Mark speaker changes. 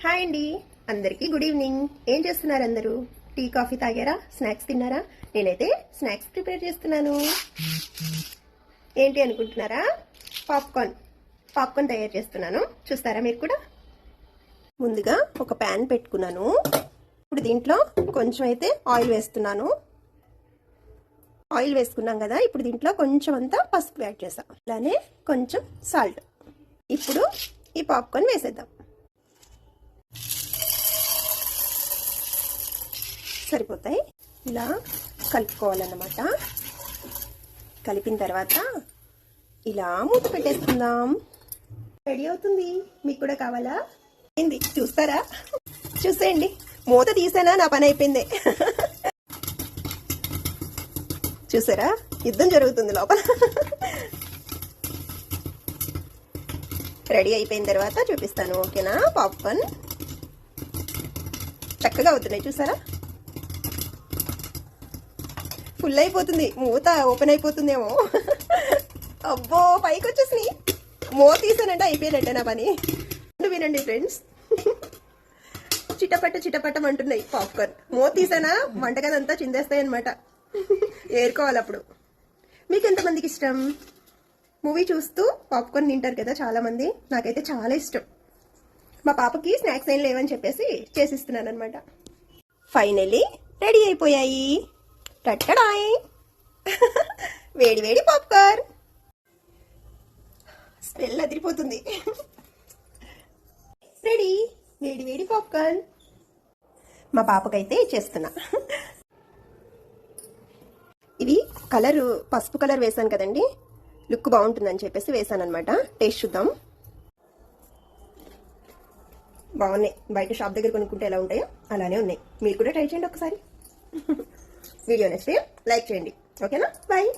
Speaker 1: Hi అండి, అందరికీ good evening. ఏం చేస్తున్నారు అందరూ? టీ కాఫీ తాగారా? స్నాక్స్ తిన్నారా? నేనైతే స్నాక్స్ ప్రిపేర్ చేస్తున్నాను. ఏంటి అనుకుంటున్నారా? పాప్కార్న్ తయారు చేస్తున్నాను. చూస్తారా మీరు కూడా? ముందుగా ఒక ప్యాన్ పెట్టుకున్నాను. ఇప్పుడు దీంట్లో కొంచెం అయితే ఆయిల్ వేస్తున్నాను. ఆయిల్ వేసుకున్నాం కదా, ఇప్పుడు దీంట్లో కొంచెం అంతా పసుపు యాడ్ చేస్తాం, అలానే కొంచెం సాల్ట్. ఇప్పుడు ఈ పాప్కార్న్ వేసేద్దాం. సరిపోతాయి. ఇలా కలుపుకోవాలన్నమాట. కలిపిన తర్వాత ఇలా మూత పెట్టేసుకుందాం. రెడీ అవుతుంది. మీకు కూడా కావాలా? ఏంది చూస్తారా? చూసేయండి. మూత తీసానా, నా పని అయిపోయింది. చూసారా, యుద్ధం జరుగుతుంది లోపల. రెడీ అయిపోయిన తర్వాత చూపిస్తాను, ఓకేనా? పాప్కార్న్ చక్కగా అవుతున్నాయి, చూసారా? ఫుల్ అయిపోతుంది, మూత ఓపెన్ అయిపోతుందేమో. అబ్బో, పైకి వచ్చేసి మూత తీసానంటే అయిపోయినట్టే నా పని. వినండి ఫ్రెండ్స్, చిటపట అంటున్నాయి పాప్కార్న్. మూత తీసానా, వంటగదంతా చిందేస్తాయి అనమాట. ఏరుకోవాలి అప్పుడు. మీకు ఎంతమందికి ఇష్టం? మూవీ చూస్తూ పాప్కార్న్ తింటారు కదా చాలా మంది. నాకైతే చాలా ఇష్టం. మా పాపకి స్నాక్స్ ఏం లేవని చెప్పేసి చేసిస్తున్నాను అనమాట. ఫైనలీ రెడీ అయిపోయాయి. టట్టడాయ్. వేడి వేడి పాప్కార్న్. స్మెల్ అదిరిపోతుంది. రెడీ, వేడి వేడి పాప్కార్న్. మా పాపకైతే చేస్తున్నా. ఇది కలర్ పసుపు కలర్ వేసాను కదండి, లుక్ బాగుంటుందని చెప్పేసి వేసాను అనమాట. టేస్ట్ చూద్దాం. బాగున్నాయి. బయట షాప్ దగ్గర కొనుక్కుంటే ఎలా ఉంటాయో అలానే ఉన్నాయి. మీరు కూడా ట్రై చేయండి ఒకసారి. వీడియో నచ్చితే లైక్ చేయండి, ఓకేనా? బాయ్.